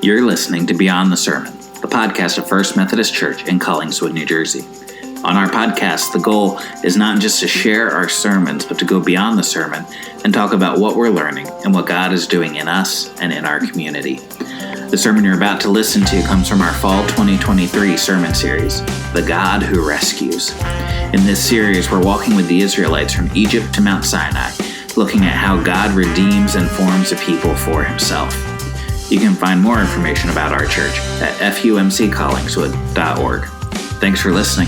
You're listening to Beyond the Sermon, the podcast of First Methodist Church in Collingswood, New Jersey. On our podcast, the goal is not just to share our sermons, but to go beyond the sermon and talk about what we're learning and what God is doing in us and in our community. The sermon you're about to listen to comes from our Fall 2023 sermon series, The God Who Rescues. In this series, we're walking with the Israelites from Egypt to Mount Sinai, looking at how God redeems and forms a people for himself. You can find more information about our church at fumccollingswood.org. Thanks for listening.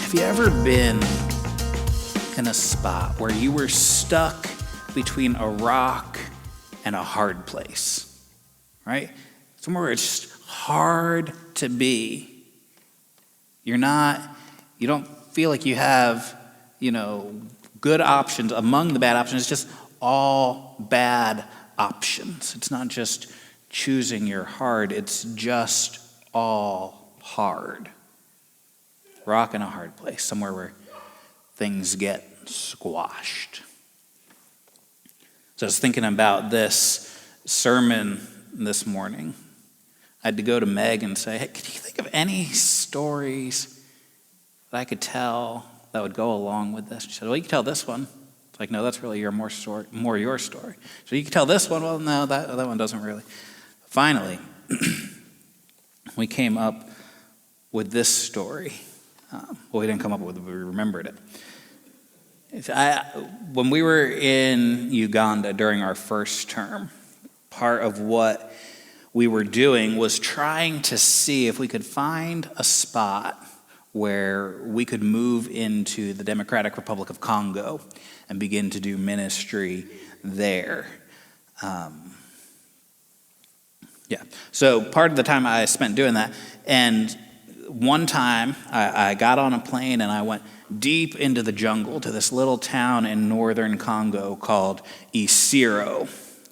Have you ever been in a spot where you were stuck between a rock and a hard place, right? Somewhere where it's just hard to be. You don't feel like you have, good options. Among the bad options, it's just all bad options. It's not just choosing your hard, it's just all hard. Rock in a hard place, somewhere where things get squashed. So I was thinking about this sermon this morning. I had to go to Meg and say, hey, could you think of any stories that I could tell that would go along with this? She said, well, you can tell this one. It's like, no, that's really more your story. So you can tell this one. Well, no, that one doesn't really. Finally, we came up with this story. We didn't come up with it, but we remembered it. When we were in Uganda during our first term, part of what we were doing was trying to see if we could find a spot where we could move into the Democratic Republic of Congo and begin to do ministry there. So part of the time I spent doing that, and one time I got on a plane and I went deep into the jungle to this little town in northern Congo called Isiro.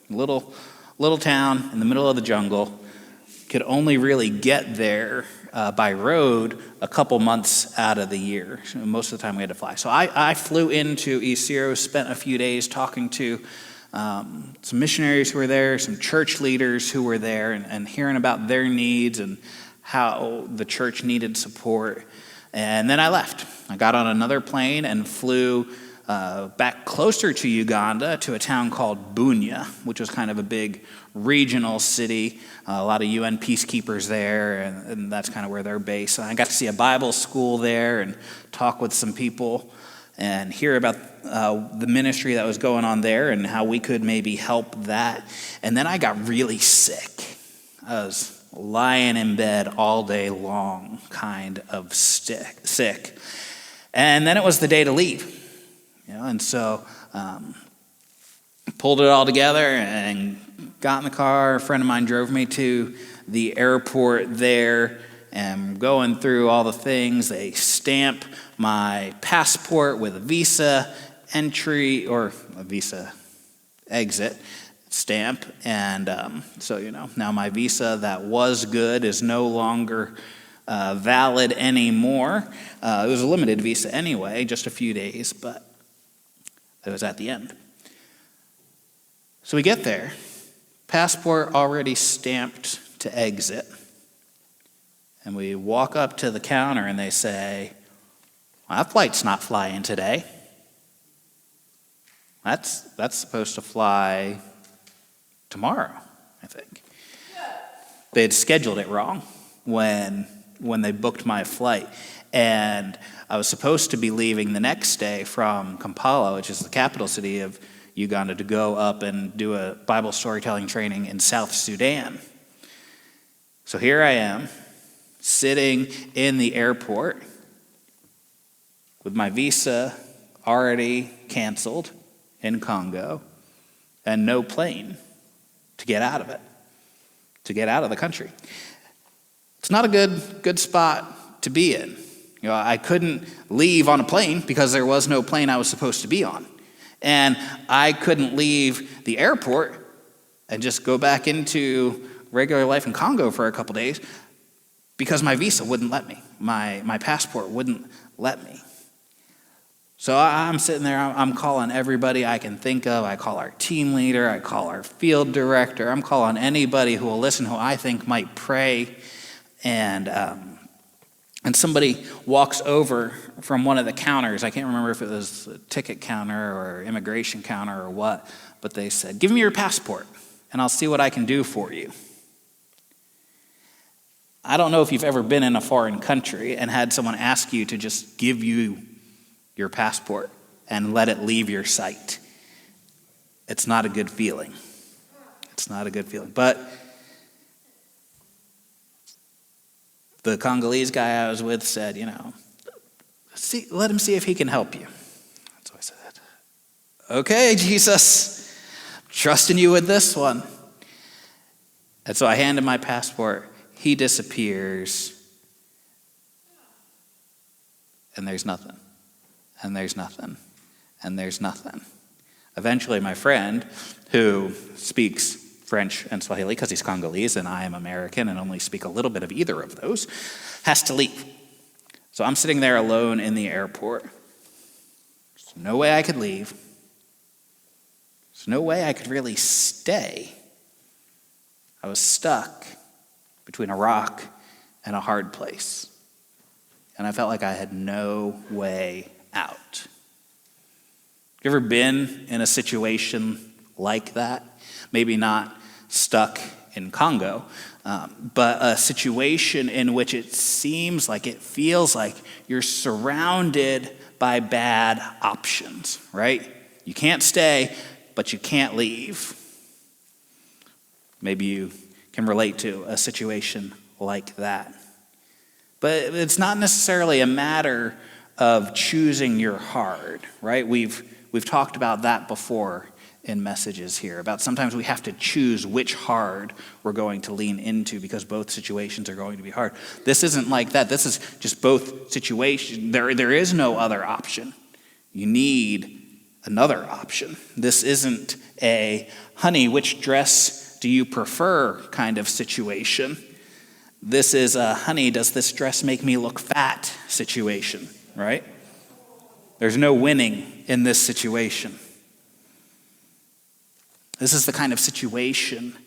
Little town in the middle of the jungle. Could only really get there by road a couple months out of the year. Most of the time we had to fly. So I flew into Isiro, spent a few days talking to some missionaries who were there, some church leaders who were there, and hearing about their needs and how the church needed support. And then I left. I got on another plane and flew back closer to Uganda to a town called Bunia, which was kind of a big regional city. A lot of UN peacekeepers there, and that's kind of where they're based. And I got to see a Bible school there and talk with some people and hear about the ministry that was going on there and how we could maybe help that. And then I got really sick. I was lying in bed all day long, kind of sick. And then it was the day to leave. And so pulled it all together and got in the car. A friend of mine drove me to the airport there, and going through all the things. They stamp my passport with a visa entry or a visa exit stamp. And so now my visa that was good is no longer valid anymore. It was a limited visa anyway, just a few days, but it was at the end. So we get there, passport already stamped to exit, and we walk up to the counter and they say, well, that flight's not flying today. That's supposed to fly tomorrow, I think. They had scheduled it wrong when they booked my flight. And I was supposed to be leaving the next day from Kampala, which is the capital city of Uganda, to go up and do a Bible storytelling training in South Sudan. So here I am, sitting in the airport with my visa already canceled in Congo and no plane to get out of it, to get out of the country. It's not a good spot to be in. I couldn't leave on a plane because there was no plane I was supposed to be on. And I couldn't leave the airport and just go back into regular life in Congo for a couple days because my visa wouldn't let me. My passport wouldn't let me. So I'm sitting there, I'm calling everybody I can think of. I call our team leader, I call our field director, I'm calling anybody who will listen, who I think might pray. And somebody walks over from one of the counters. I can't remember if it was a ticket counter or immigration counter or what, but they said, "Give me your passport and I'll see what I can do for you." I don't know if you've ever been in a foreign country and had someone ask you to just give you your passport and let it leave your sight. It's not a good feeling. It's not a good feeling. But the Congolese guy I was with said, let him see if he can help you. So I said, "Okay, Jesus, I'm trusting you with this one." And so I hand him my passport. He disappears. And there's nothing. And there's nothing. And there's nothing. Eventually, my friend, who speaks French and Swahili because he's Congolese and I am American and only speak a little bit of either of those, has to leave. So I'm sitting there alone in the airport. There's no way I could leave. There's no way I could really stay. I was stuck between a rock and a hard place. And I felt like I had no way out. You ever been in a situation like that? Maybe not stuck in Congo, but a situation in which it seems like, it feels like you're surrounded by bad options, right? You can't stay, but you can't leave. Maybe you can relate to a situation like that. But it's not necessarily a matter of choosing your hard, right? We've talked about that before in messages here, about sometimes we have to choose which hard we're going to lean into because both situations are going to be hard. This isn't like that. This is just both situations. There is no other option. You need another option. This isn't a "honey, which dress do you prefer" kind of situation. This is a "honey, does this dress make me look fat" situation, right? There's no winning in this situation. This is the kind of situation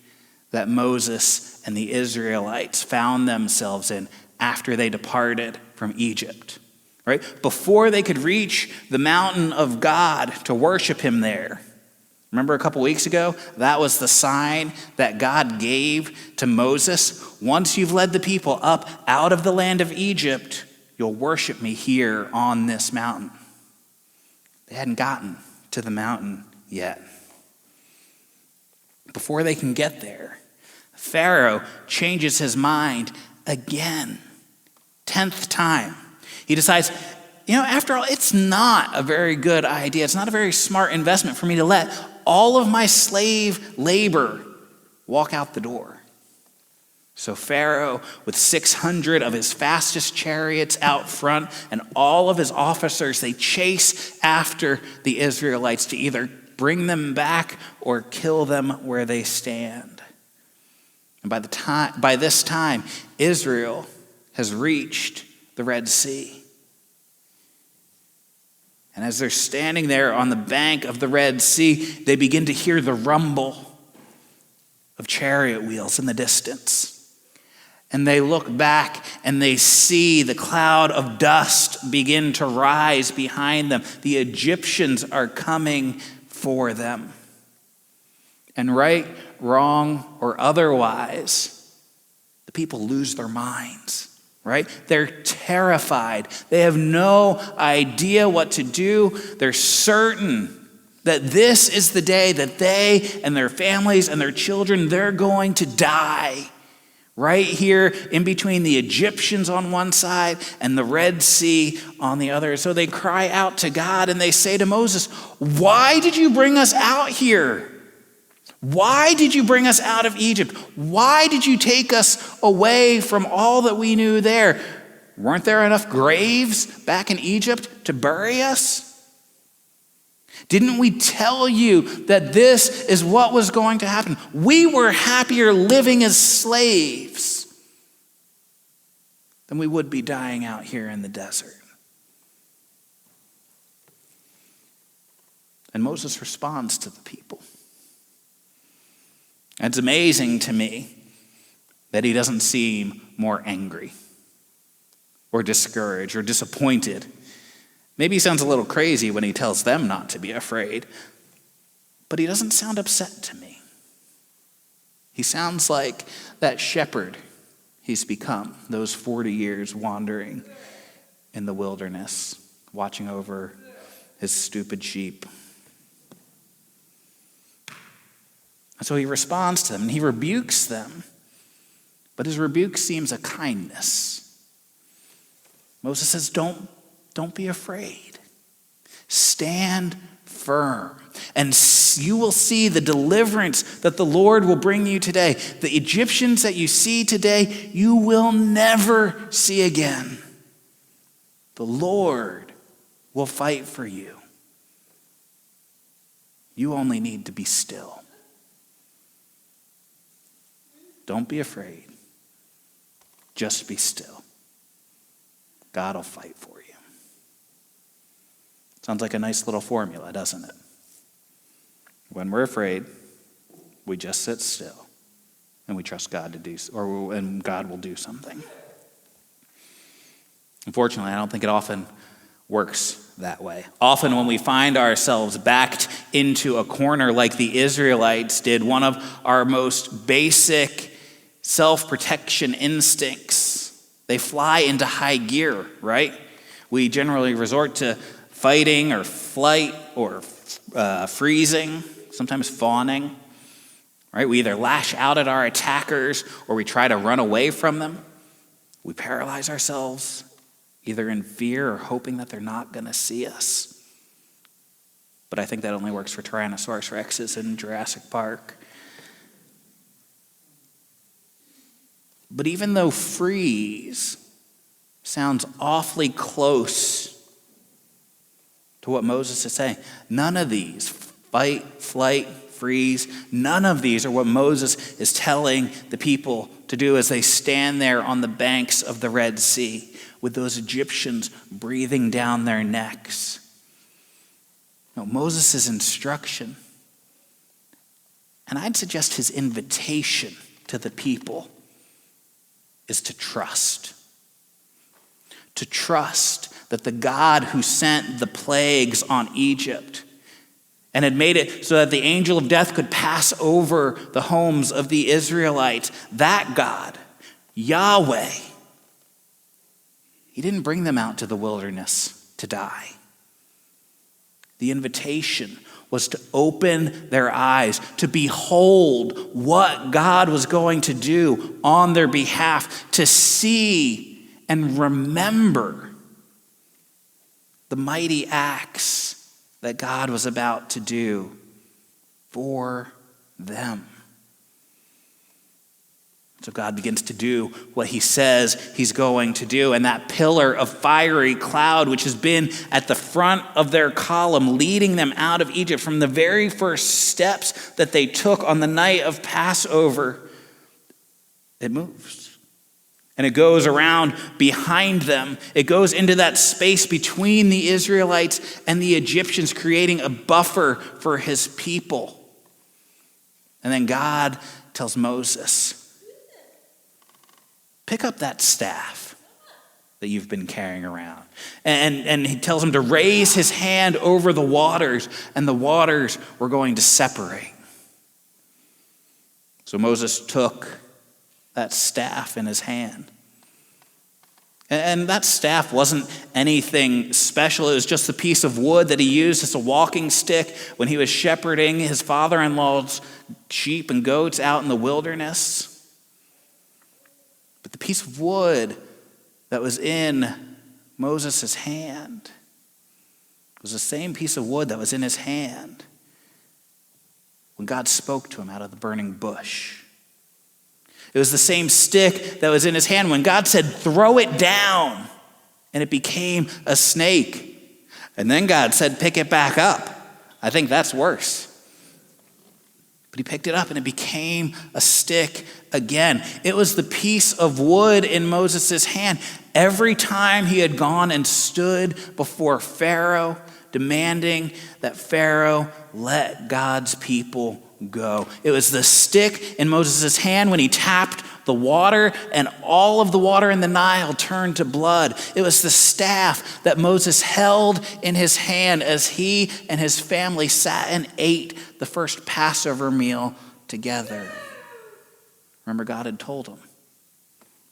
that Moses and the Israelites found themselves in after they departed from Egypt, right? Before they could reach the mountain of God to worship him there. Remember a couple weeks ago? That was the sign that God gave to Moses. Once you've led the people up out of the land of Egypt, you'll worship me here on this mountain. They hadn't gotten to the mountain yet. Before they can get there, Pharaoh changes his mind again. 10th time. He decides, after all, it's not a very good idea. It's not a very smart investment for me to let all of my slave labor walk out the door. So Pharaoh, with 600 of his fastest chariots out front and all of his officers, they chase after the Israelites to either bring them back or kill them where they stand. And by this time, Israel has reached the Red Sea. And as they're standing there on the bank of the Red Sea, they begin to hear the rumble of chariot wheels in the distance. And they look back and they see the cloud of dust begin to rise behind them. The Egyptians are coming for them. And right, wrong, or otherwise, the people lose their minds. Right? They're terrified. They have no idea what to do. They're certain that this is the day that they and their families and their children, they're going to die. Right here in between the Egyptians on one side and the Red Sea on the other. So they cry out to God and they say to Moses, "Why did you bring us out here? Why did you bring us out of Egypt? Why did you take us away from all that we knew there? Weren't there enough graves back in Egypt to bury us? Didn't we tell you that this is what was going to happen? We were happier living as slaves than we would be dying out here in the desert." And Moses responds to the people. And it's amazing to me that he doesn't seem more angry or discouraged or disappointed. Maybe he sounds a little crazy when he tells them not to be afraid, but he doesn't sound upset to me. He sounds like that shepherd he's become those 40 years wandering in the wilderness, watching over his stupid sheep. And so he responds to them and he rebukes them, but his rebuke seems a kindness. Moses says, don't be afraid. Stand firm, and you will see the deliverance that the Lord will bring you today. The Egyptians that you see today, you will never see again. The Lord will fight for you. You only need to be still. Don't be afraid. Just be still. God will fight for you. Sounds like a nice little formula, doesn't it? When we're afraid, we just sit still and we trust God to do, and God will do something. Unfortunately, I don't think it often works that way. Often when we find ourselves backed into a corner like the Israelites did, one of our most basic self-protection instincts, they fly into high gear, right? We generally resort to fighting or flight or freezing, sometimes fawning, right? We either lash out at our attackers or we try to run away from them. We paralyze ourselves, either in fear or hoping that they're not going to see us. But I think that only works for Tyrannosaurus Rexes in Jurassic Park. But even though freeze sounds awfully close to what Moses is saying, none of these, fight, flight, freeze, none of these are what Moses is telling the people to do as they stand there on the banks of the Red Sea with those Egyptians breathing down their necks. No, Moses' instruction, and I'd suggest his invitation to the people, is to trust. To trust that the God who sent the plagues on Egypt and had made it so that the angel of death could pass over the homes of the Israelites, that God, Yahweh, he didn't bring them out to the wilderness to die. The invitation was to open their eyes, to behold what God was going to do on their behalf, to see and remember the mighty acts that God was about to do for them. So God begins to do what he says he's going to do. And that pillar of fiery cloud, which has been at the front of their column, leading them out of Egypt from the very first steps that they took on the night of Passover, it moves. And it goes around behind them. It goes into that space between the Israelites and the Egyptians, creating a buffer for his people. And then God tells Moses, pick up that staff that you've been carrying around. And he tells him to raise his hand over the waters, and the waters were going to separate. So Moses took that staff in his hand. And that staff wasn't anything special. It was just a piece of wood that he used as a walking stick when he was shepherding his father-in-law's sheep and goats out in the wilderness. But the piece of wood that was in Moses' hand was the same piece of wood that was in his hand when God spoke to him out of the burning bush. It was the same stick that was in his hand when God said, throw it down, and it became a snake. And then God said, pick it back up. I think that's worse. But he picked it up and it became a stick again. It was the piece of wood in Moses' hand. Every time he had gone and stood before Pharaoh demanding that Pharaoh let God's people go. It was the stick in Moses' hand when he tapped the water, and all of the water in the Nile turned to blood. It was the staff that Moses held in his hand as he and his family sat and ate the first Passover meal together. Remember, God had told him,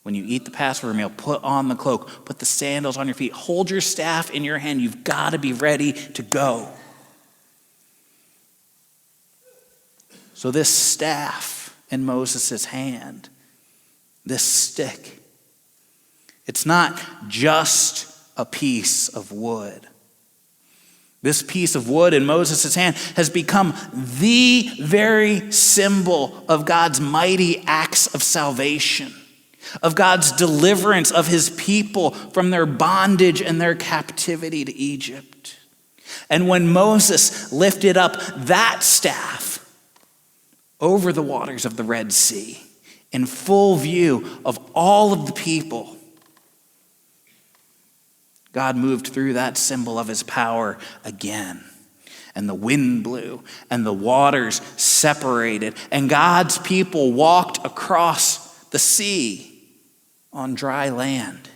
when you eat the Passover meal, put on the cloak, put the sandals on your feet, hold your staff in your hand. You've got to be ready to go. So this staff in Moses' hand, this stick, it's not just a piece of wood. This piece of wood in Moses' hand has become the very symbol of God's mighty acts of salvation, of God's deliverance of his people from their bondage and their captivity to Egypt. And when Moses lifted up that staff over the waters of the Red Sea, in full view of all of the people, God moved through that symbol of his power again. And the wind blew, and the waters separated, and God's people walked across the sea on dry land.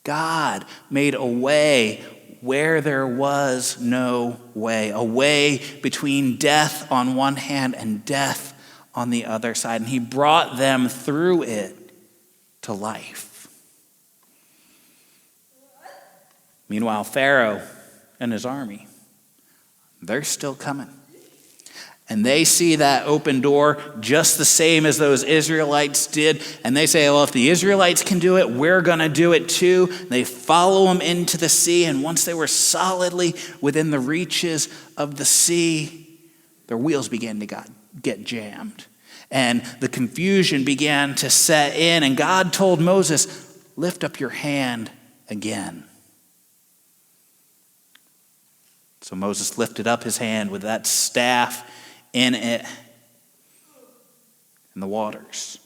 God made a way where there was no way, a way between death on one hand and death on the other side, and he brought them through it to life. Meanwhile, Pharaoh and his army, they're still coming. And they see that open door just the same as those Israelites did. And they say, well, if the Israelites can do it, we're going to do it too. They follow them into the sea. And once they were solidly within the reaches of the sea, their wheels began to get jammed. And the confusion began to set in. And God told Moses, lift up your hand again. So Moses lifted up his hand with that staff in it, and the waters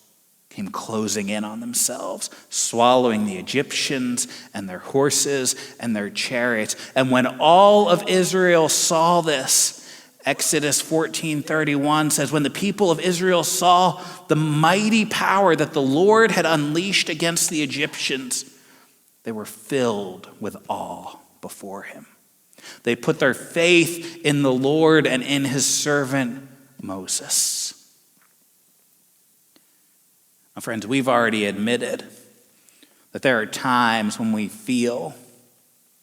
came closing in on themselves, swallowing the Egyptians and their horses and their chariots. And when all of Israel saw this, Exodus 14:31 says, when the people of Israel saw the mighty power that the Lord had unleashed against the Egyptians, they were filled with awe before him. They put their faith in the Lord and in his servant Moses. Now, friends, we've already admitted that there are times when we feel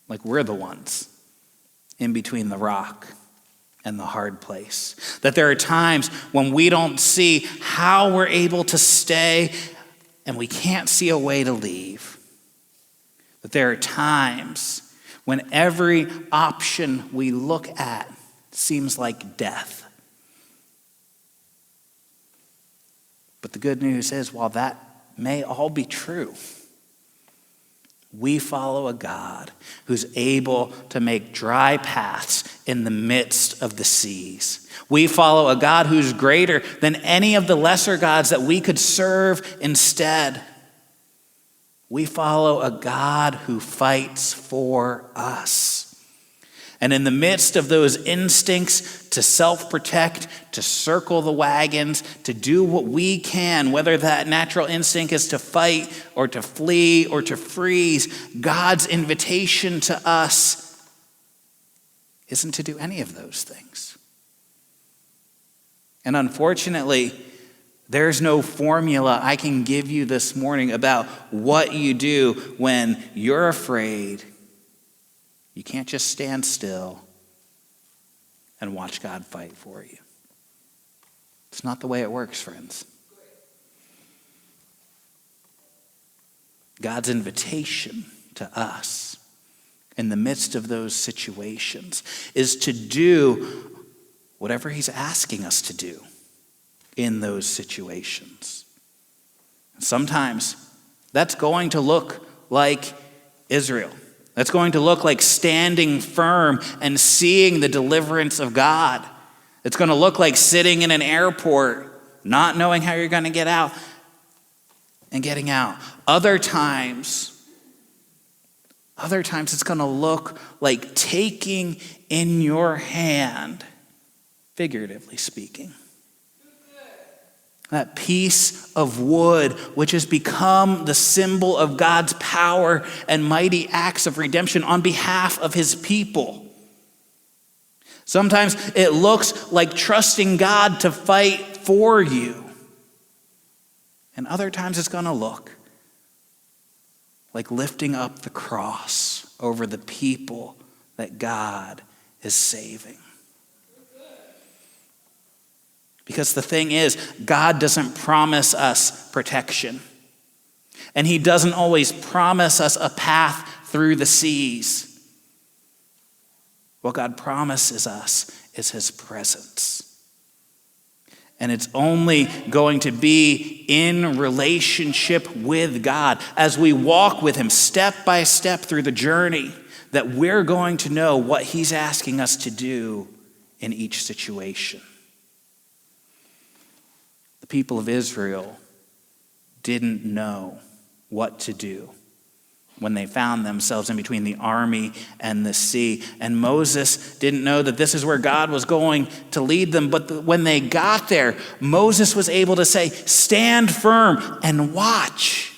like we're the ones in between the rock and the hard place. That there are times when we don't see how we're able to stay and we can't see a way to leave. That there are times when every option we look at seems like death. But the good news is, while that may all be true, we follow a God who's able to make dry paths in the midst of the seas. We follow a God who's greater than any of the lesser gods that we could serve instead. We follow a God who fights for us. And in the midst of those instincts to self-protect, to circle the wagons, to do what we can, whether that natural instinct is to fight or to flee or to freeze, God's invitation to us isn't to do any of those things. And unfortunately, there's no formula I can give you this morning about what you do when you're afraid. You can't just stand still and watch God fight for you. It's not the way it works, friends. God's invitation to us in the midst of those situations is to do whatever he's asking us to do in those situations. Sometimes that's going to look like Israel. That's going to look like standing firm and seeing the deliverance of God. It's going to look like sitting in an airport, not knowing how you're going to get out and getting out. Other times, Other times it's going to look like taking in your hand, figuratively speaking, that piece of wood which has become the symbol of God's power and mighty acts of redemption on behalf of his people. Sometimes it looks like trusting God to fight for you. And other times it's going to look like lifting up the cross over the people that God is saving. Because the thing is, God doesn't promise us protection. And he doesn't always promise us a path through the seas. What God promises us is his presence. And it's only going to be in relationship with God as we walk with him step by step through the journey that we're going to know what he's asking us to do in each situation. The people of Israel didn't know what to do when they found themselves in between the army and the sea. And Moses didn't know that this is where God was going to lead them. But when they got there, Moses was able to say, "Stand firm and watch."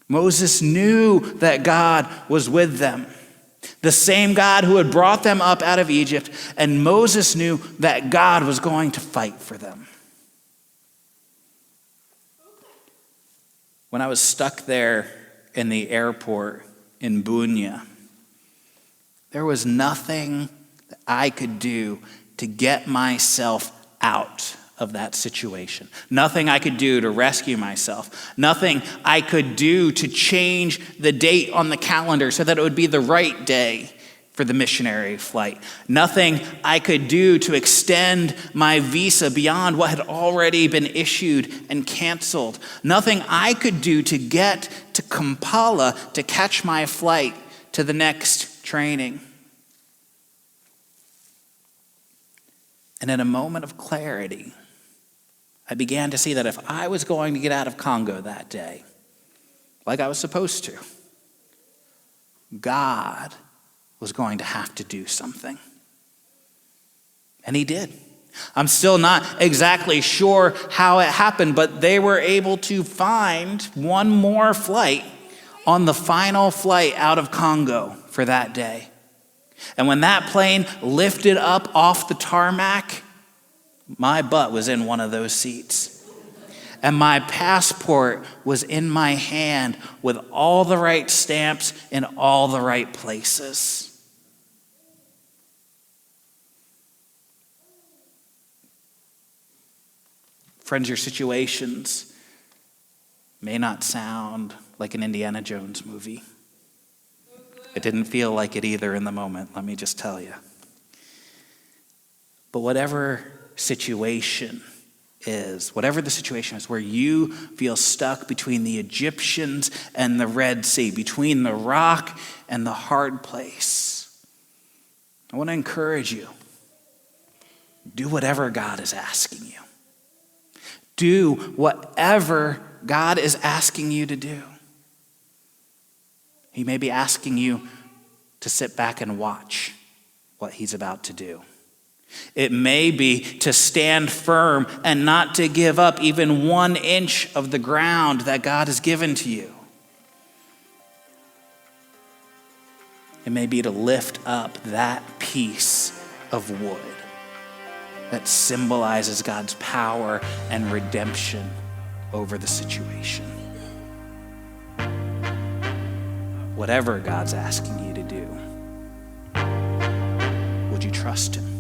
Moses knew that God was with them. The same God who had brought them up out of Egypt, and Moses knew that God was going to fight for them. When I was stuck there in the airport in Bunya, there was nothing that I could do to get myself out of that situation. Nothing I could do to rescue myself. Nothing I could do to change the date on the calendar so that it would be the right day for the missionary flight. Nothing I could do to extend my visa beyond what had already been issued and canceled. Nothing I could do to get to Kampala to catch my flight to the next training. And in a moment of clarity, I began to see that if I was going to get out of Congo that day, like I was supposed to, God was going to have to do something. And he did. I'm still not exactly sure how it happened, but they were able to find one more flight on the final flight out of Congo for that day. And when that plane lifted up off the tarmac, my butt was in one of those seats. And my passport was in my hand with all the right stamps in all the right places. Friends, your situations may not sound like an Indiana Jones movie. It didn't feel like it either in the moment, let me just tell you. But whatever the situation is where you feel stuck between the Egyptians and the Red Sea, between the rock and the hard place, I want to encourage you. Do whatever God is asking you. Do whatever God is asking you to do. He may be asking you to sit back and watch what he's about to do. It may be to stand firm and not to give up even 1 inch of the ground that God has given to you. It may be to lift up that piece of wood that symbolizes God's power and redemption over the situation. Whatever God's asking you to do, would you trust him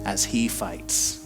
as he fights